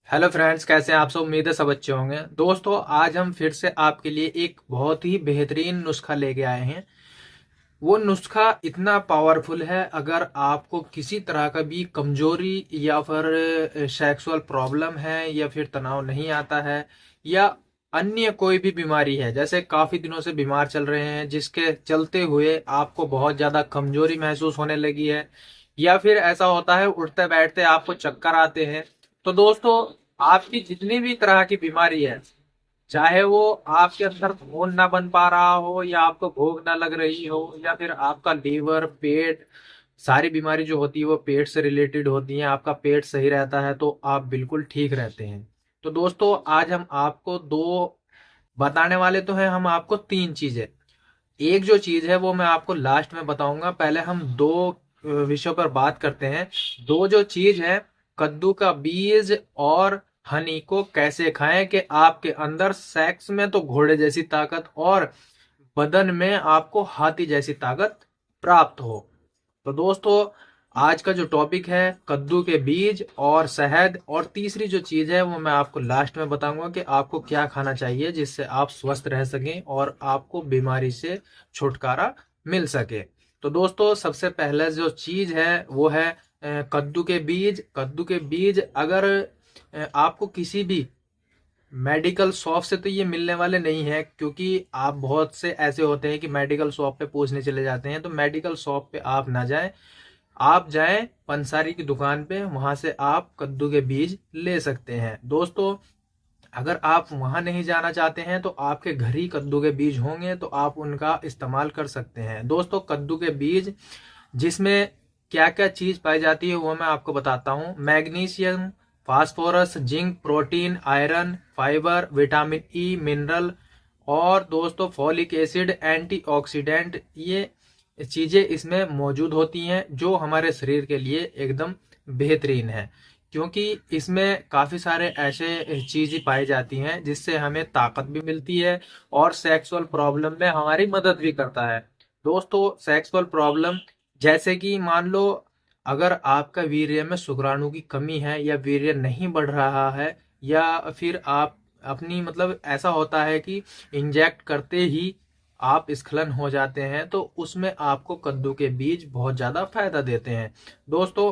Hello friends, कैसे हैं आप सब। उम्मीद है सब अच्छे होंगे। दोस्तों, आज हम फिर से आपके लिए एक बहुत ही बेहतरीन नुस्खा लेके आए हैं। वो नुस्खा इतना पावरफुल है, अगर आपको किसी तरह का भी कमजोरी या फिर सेक्सुअल प्रॉब्लम है या फिर तनाव नहीं आता है या अन्य कोई भी बीमारी है, जैसे काफी दिनों से बीमार चल रहे हैं जिसके चलते हुए आपको बहुत ज्यादा कमजोरी महसूस होने लगी है, या फिर ऐसा होता है उठते बैठते आपको चक्कर आते हैं। तो दोस्तों, आपकी जितनी भी तरह की बीमारी है, चाहे वो आपके अंदर खून ना बन पा रहा हो या आपको भूख ना लग रही हो या फिर आपका लीवर, पेट, सारी बीमारी जो होती है वो पेट से रिलेटेड होती है, आपका पेट सही रहता है तो आप बिल्कुल ठीक रहते हैं। तो दोस्तों, आज हम आपको दो बताने वाले तो हैं, हम आपको तीन चीजें। एक जो चीज है वो मैं आपको लास्ट में बताऊंगा, पहले हम दो विषयों पर बात करते हैं। दो जो चीज है, कद्दू का बीज और हनी को कैसे खाएं कि आपके अंदर सेक्स में तो घोड़े जैसी ताकत और बदन में आपको हाथी जैसी ताकत प्राप्त हो। तो दोस्तों, आज का जो टॉपिक है कद्दू के बीज और शहद, और तीसरी जो चीज है वो मैं आपको लास्ट में बताऊंगा कि आपको क्या खाना चाहिए जिससे आप स्वस्थ रह सकें और आपको बीमारी से छुटकारा मिल सके। तो दोस्तों, सबसे पहले जो चीज है वो है कद्दू के बीज। कद्दू के बीज अगर आपको किसी भी मेडिकल शॉप से तो ये मिलने वाले नहीं है, क्योंकि आप बहुत से ऐसे होते हैं कि मेडिकल शॉप पे पूछने चले जाते हैं, तो मेडिकल शॉप पे आप ना जाएं, आप जाएं पंसारी की दुकान पे, वहां से आप कद्दू के बीज ले सकते हैं। दोस्तों, अगर आप वहां नहीं जाना चाहते हैं तो आपके घर ही कद्दू के बीज होंगे तो आप उनका इस्तेमाल कर सकते हैं। दोस्तों, कद्दू के बीज जिसमें क्या क्या चीज पाई जाती है वो मैं आपको बताता हूँ। Magnesium, phosphorus, zinc, protein, iron, fibre, vitamin E, mineral और दोस्तों फॉलिक एसिड, एंटीऑक्सीडेंट, ये चीजें इसमें मौजूद होती हैं जो हमारे शरीर के लिए एकदम बेहतरीन है, क्योंकि इसमें काफी सारे ऐसे चीजें पाई जाती हैं जिससे हमें ताकत भी मिलती है और सेक्सुअल प्रॉब्लम में हमारी मदद भी करता है। दोस्तों, सेक्सुअल प्रॉब्लम जैसे कि मान लो अगर आपका वीर्य में शुक्राणु की कमी है या वीर्य नहीं बढ़ रहा है, या फिर आप अपनी मतलब ऐसा होता है कि इंजेक्ट करते ही आप स्खलन हो जाते हैं, तो उसमें आपको कद्दू के बीज बहुत ज्यादा फायदा देते हैं। दोस्तों,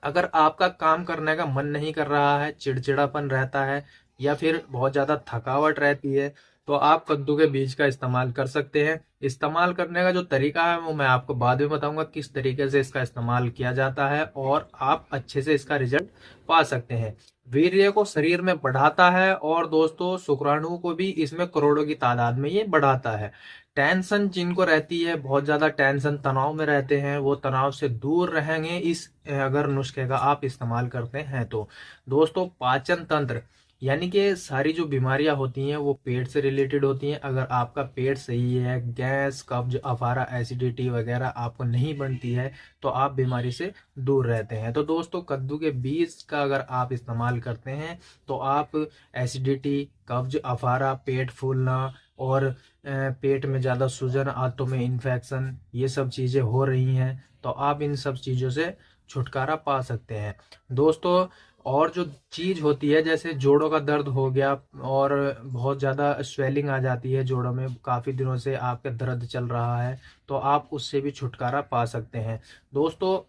अगर आपका काम करने का मन नहीं कर रहा है, चिड़चिड़ापन रहता है या फिर बहुत ज्यादा थकावट रहती है, तो आप कद्दू के बीज का इस्तेमाल कर सकते हैं। इस्तेमाल करने का जो तरीका है वो मैं आपको बाद में बताऊंगा, किस तरीके से इसका इस्तेमाल किया जाता है और आप अच्छे से इसका रिजल्ट पा सकते हैं। वीर्य को शरीर में बढ़ाता है और दोस्तों शुक्राणु को भी इसमें करोड़ों की तादाद में ये बढ़ाता है। टेंशन जिनको रहती है, बहुत ज्यादा टेंशन, तनाव में रहते हैं, वो तनाव से दूर रहेंगे इस अगर नुस्खे का आप इस्तेमाल करते हैं तो। दोस्तों, पाचन तंत्र यानी कि सारी जो बीमारियां होती हैं वो पेट से रिलेटेड होती हैं। अगर आपका पेट सही है, गैस, कब्ज, अफारा, एसिडिटी वगैरह आपको नहीं बनती है, तो आप बीमारी से दूर रहते हैं। तो दोस्तों, कद्दू के बीज का अगर आप इस्तेमाल करते हैं तो आप एसिडिटी, कब्ज, अफारा, पेट फूलना और पेट में ज़्यादा सूजन, आंतों में इन्फेक्शन, ये सब चीज़ें हो रही हैं तो आप इन सब चीज़ों से छुटकारा पा सकते हैं। दोस्तों, और जो चीज़ होती है जैसे जोड़ों का दर्द हो गया और बहुत ज़्यादा स्वेलिंग आ जाती है जोड़ों में, काफ़ी दिनों से आपका दर्द चल रहा है, तो आप उससे भी छुटकारा पा सकते हैं। दोस्तों,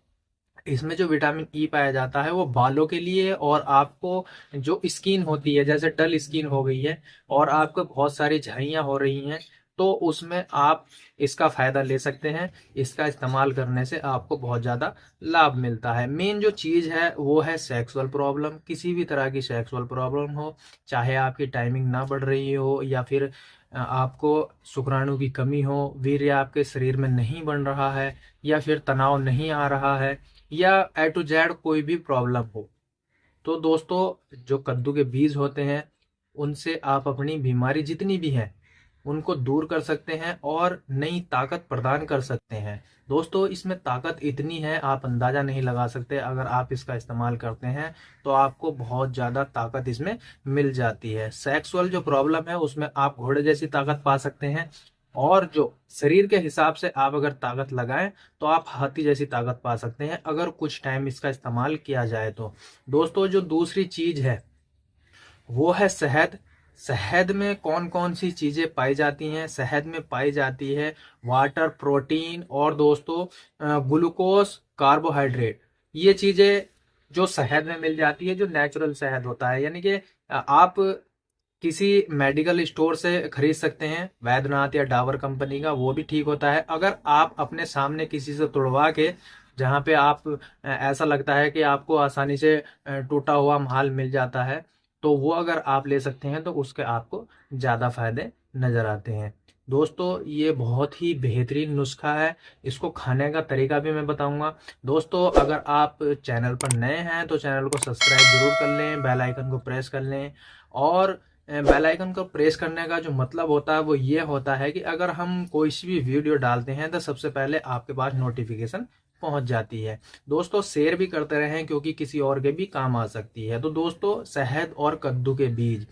इसमें जो विटामिन ई पाया जाता है वो बालों के लिए, और आपको जो स्किन होती है जैसे डल स्किन हो गई है और आपको बहुत सारी झाइयाँ हो रही हैं, तो उसमें आप इसका फायदा ले सकते हैं। इसका इस्तेमाल करने से आपको बहुत ज्यादा लाभ मिलता है। मेन जो चीज है वो है सेक्सुअल प्रॉब्लम, किसी भी तरह की सेक्सुअल प्रॉब्लम हो, चाहे आपकी टाइमिंग ना बढ़ रही हो या फिर आपको शुक्राणु की कमी हो, वीर्य आपके शरीर में नहीं बन रहा है या फिर तनाव नहीं आ रहा है, या ए टू जेड कोई भी प्रॉब्लम हो, तो दोस्तों जो कद्दू के बीज होते हैं उनसे आप अपनी बीमारी जितनी भी है उनको दूर कर सकते हैं और नई ताकत प्रदान कर सकते हैं। दोस्तों, इसमें ताकत इतनी है आप अंदाजा नहीं लगा सकते। अगर आप इसका इस्तेमाल करते हैं तो आपको बहुत ज्यादा ताकत इसमें मिल जाती है। सेक्सुअल जो प्रॉब्लम है उसमें आप घोड़े जैसी ताकत पा सकते हैं, और जो शरीर के हिसाब से आप अगर ताकत लगाएं तो आप हाथी जैसी ताकत पा सकते हैं अगर कुछ टाइम इसका इस्तेमाल किया जाए तो। दोस्तों, जो दूसरी चीज है वो है शहद। शहद में कौन कौन सी चीजें पाई जाती हैं? शहद में पाई जाती है वाटर, प्रोटीन और दोस्तों ग्लूकोज, कार्बोहाइड्रेट। ये चीजें जो शहद में मिल जाती है, जो नेचुरल शहद होता है, यानी कि आप किसी मेडिकल स्टोर से खरीद सकते हैं, वैद्यनाथ या डाबर कंपनी का, वो भी ठीक होता है। अगर आप अपने सामने किसी से तुड़वा के, जहाँ पे आप ऐसा लगता है कि आपको आसानी से टूटा हुआ माल मिल जाता है, तो वो अगर आप ले सकते हैं तो उसके आपको ज़्यादा फायदे नज़र आते हैं। दोस्तों ये बहुत ही बेहतरीन नुस्खा है। इसको खाने का तरीका भी मैं बताऊंगा। दोस्तों अगर आप चैनल पर नए हैं तो चैनल को सब्सक्राइब जरूर कर लें, बेल आइकन को प्रेस कर लें। और बेल आइकन को प्रेस करने का जो मतलब होता है वो ये होता है कि अगर हम कोई सी भी वीडियो डालते हैं तो सबसे पहले आपके पास नोटिफिकेशन पहुंच जाती है। दोस्तों शेयर भी करते रहें, क्योंकि किसी और के भी काम आ सकती है। तो दोस्तों शहद और कद्दू के बीज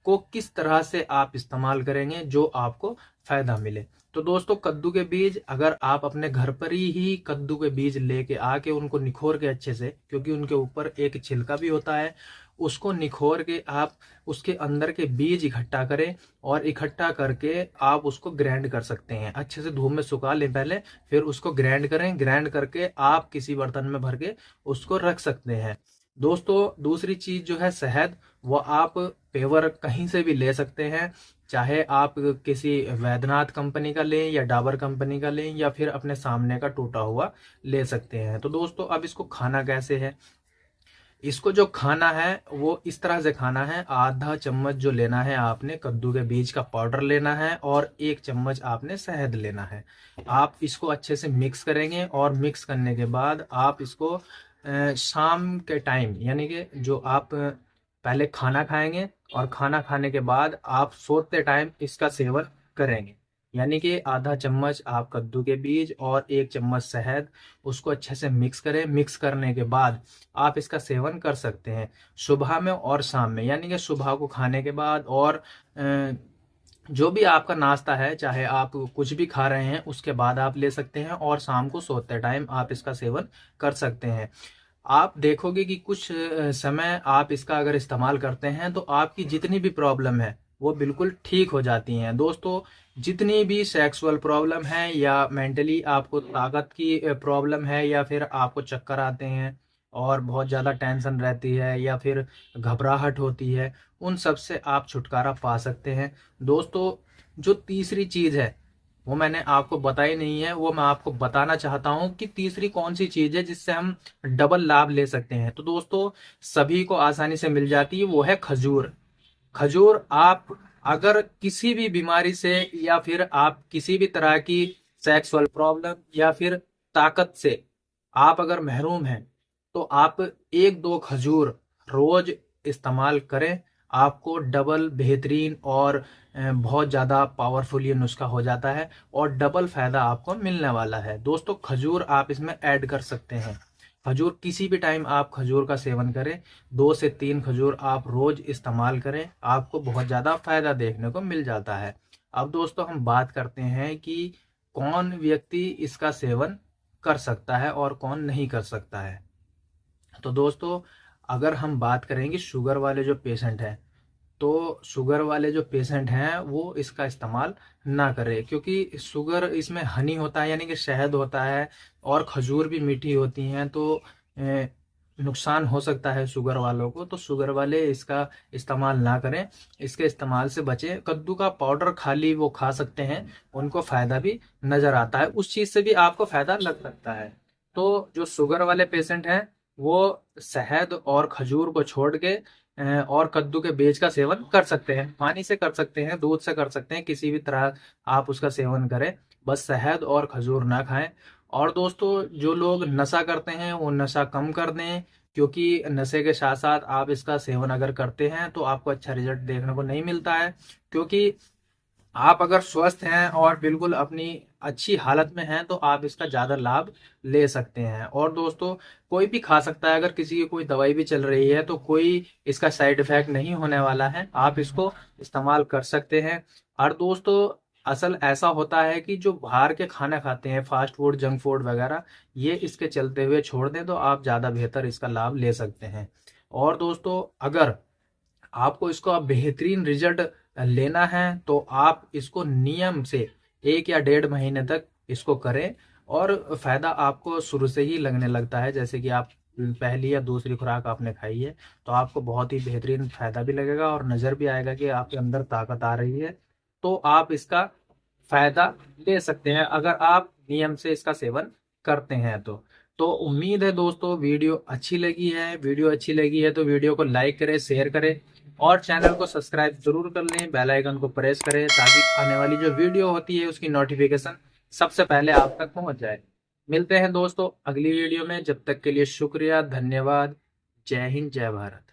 को किस तरह से आप इस्तेमाल करेंगे जो आपको फायदा मिले? तो दोस्तों कद्दू के बीज अगर आप अपने घर पर ही कद्दू के बीज लेके आके उनको निखोर के अच्छे से, क्योंकि उनके ऊपर एक छिलका भी होता है, उसको निखोर के आप उसके अंदर के बीज इकट्ठा करें और इकट्ठा करके आप उसको ग्राइंड कर सकते हैं। अच्छे से धूप में सुखा लें पहले, फिर उसको ग्राइंड करें। ग्राइंड करके आप किसी बर्तन में भर के उसको रख सकते हैं। दोस्तों दूसरी चीज जो है शहद, वो आप पेवर कहीं से भी ले सकते हैं, चाहे आप किसी वैद्यनाथ कंपनी का लें या डाबर कंपनी का लें या फिर अपने सामने का टूटा हुआ ले सकते हैं। तो दोस्तों अब इसको खाना कैसे है? इसको जो खाना है वो इस तरह से खाना है। आधा चम्मच जो लेना है आपने कद्दू के बीज का पाउडर लेना है और 1 चम्मच आपने शहद लेना है। आप इसको अच्छे से मिक्स करेंगे और मिक्स करने के बाद आप इसको शाम के टाइम, यानी कि जो आप पहले खाना खाएंगे और खाना खाने के बाद आप सोते टाइम इसका सेवन करेंगे। यानी कि आधा चम्मच आप कद्दू के बीज और 1 चम्मच शहद, उसको अच्छे से मिक्स करें। मिक्स करने के बाद आप इसका सेवन कर सकते हैं सुबह में और शाम में, यानी कि सुबह को खाने के बाद और जो भी आपका नाश्ता है, चाहे आप कुछ भी खा रहे हैं उसके बाद आप ले सकते हैं, और शाम को सोते टाइम आप इसका सेवन कर सकते हैं। आप देखोगे कि कुछ समय आप इसका अगर इस्तेमाल करते हैं तो आपकी जितनी भी प्रॉब्लम है वो बिल्कुल ठीक हो जाती हैं। दोस्तों जितनी भी सेक्सुअल प्रॉब्लम है या मेंटली आपको ताकत की प्रॉब्लम है या फिर आपको चक्कर आते हैं और बहुत ज़्यादा टेंशन रहती है या फिर घबराहट होती है, उन सब से आप छुटकारा पा सकते हैं। दोस्तों जो तीसरी चीज़ है वो मैंने आपको बताई नहीं है, वो मैं आपको बताना चाहता हूं कि तीसरी कौन सी चीज है जिससे हम डबल लाभ ले सकते हैं। तो दोस्तों सभी को आसानी से मिल जाती है, वो है खजूर। खजूर आप अगर किसी भी बीमारी से या फिर आप किसी भी तरह की सेक्सुअल प्रॉब्लम या फिर ताकत से आप अगर महरूम हैं तो आप 1-2 खजूर रोज इस्तेमाल करें। आपको डबल बेहतरीन और बहुत ज़्यादा पावरफुल ये नुस्खा हो जाता है और डबल फायदा आपको मिलने वाला है। दोस्तों खजूर आप इसमें ऐड कर सकते हैं। खजूर किसी भी टाइम आप खजूर का सेवन करें, 2 से 3 खजूर आप रोज इस्तेमाल करें, आपको बहुत ज़्यादा फायदा देखने को मिल जाता है। अब दोस्तों हम बात करते हैं कि कौन व्यक्ति इसका सेवन कर सकता है और कौन नहीं कर सकता है। तो दोस्तों अगर हम बात करेंगे शुगर वाले जो पेशेंट हैं, तो शुगर वाले जो पेशेंट हैं वो इसका इस्तेमाल ना करें, क्योंकि शुगर इसमें हनी होता है, यानी कि शहद होता है, और खजूर भी मीठी होती हैं, तो नुकसान हो सकता है शुगर वालों को। तो शुगर वाले इसका इस्तेमाल ना करें, इसके इस्तेमाल से बचें। कद्दू का पाउडर खाली वो खा सकते हैं, उनको फायदा भी नजर आता है, उस चीज से भी आपको फायदा लग सकता है। तो जो शुगर वाले पेशेंट हैं वो शहद और खजूर को छोड़ के और कद्दू के बीज का सेवन कर सकते हैं। पानी से कर सकते हैं, दूध से कर सकते हैं, किसी भी तरह आप उसका सेवन करें, बस शहद और खजूर ना खाएं। और दोस्तों जो लोग नशा करते हैं वो नशा कम कर दें, क्योंकि नशे के साथ साथ आप इसका सेवन अगर करते हैं तो आपको अच्छा रिजल्ट देखने को नहीं मिलता है। क्योंकि आप अगर स्वस्थ हैं और बिल्कुल अपनी अच्छी हालत में हैं तो आप इसका ज़्यादा लाभ ले सकते हैं। और दोस्तों कोई भी खा सकता है, अगर किसी की कोई दवाई भी चल रही है तो कोई इसका साइड इफेक्ट नहीं होने वाला है, आप इसको इस्तेमाल कर सकते हैं। और दोस्तों असल ऐसा होता है कि जो बाहर के खाना खाते हैं, फास्ट फूड, जंक फूड वगैरह, ये इसके चलते हुए छोड़ दें तो आप ज़्यादा बेहतर इसका लाभ ले सकते हैं। और दोस्तों अगर आपको इसको बेहतरीन रिजल्ट लेना है तो आप इसको नियम से 1 या 1.5 महीने तक इसको करें, और फायदा आपको शुरू से ही लगने लगता है। जैसे कि आप पहली या दूसरी खुराक आपने खाई है तो आपको बहुत ही बेहतरीन फायदा भी लगेगा और नजर भी आएगा कि आपके अंदर ताकत आ रही है। तो आप इसका फायदा ले सकते हैं अगर आप नियम से इसका सेवन करते हैं तो उम्मीद है दोस्तों वीडियो अच्छी लगी है। वीडियो अच्छी लगी है तो वीडियो को लाइक करें, शेयर करें और चैनल को सब्सक्राइब जरूर कर लें। बेल आइकन को प्रेस करें ताकि आने वाली जो वीडियो होती है उसकी नोटिफिकेशन सबसे पहले आप तक पहुंच जाए। मिलते हैं दोस्तों अगली वीडियो में, जब तक के लिए शुक्रिया, धन्यवाद। जय हिंद, जय भारत।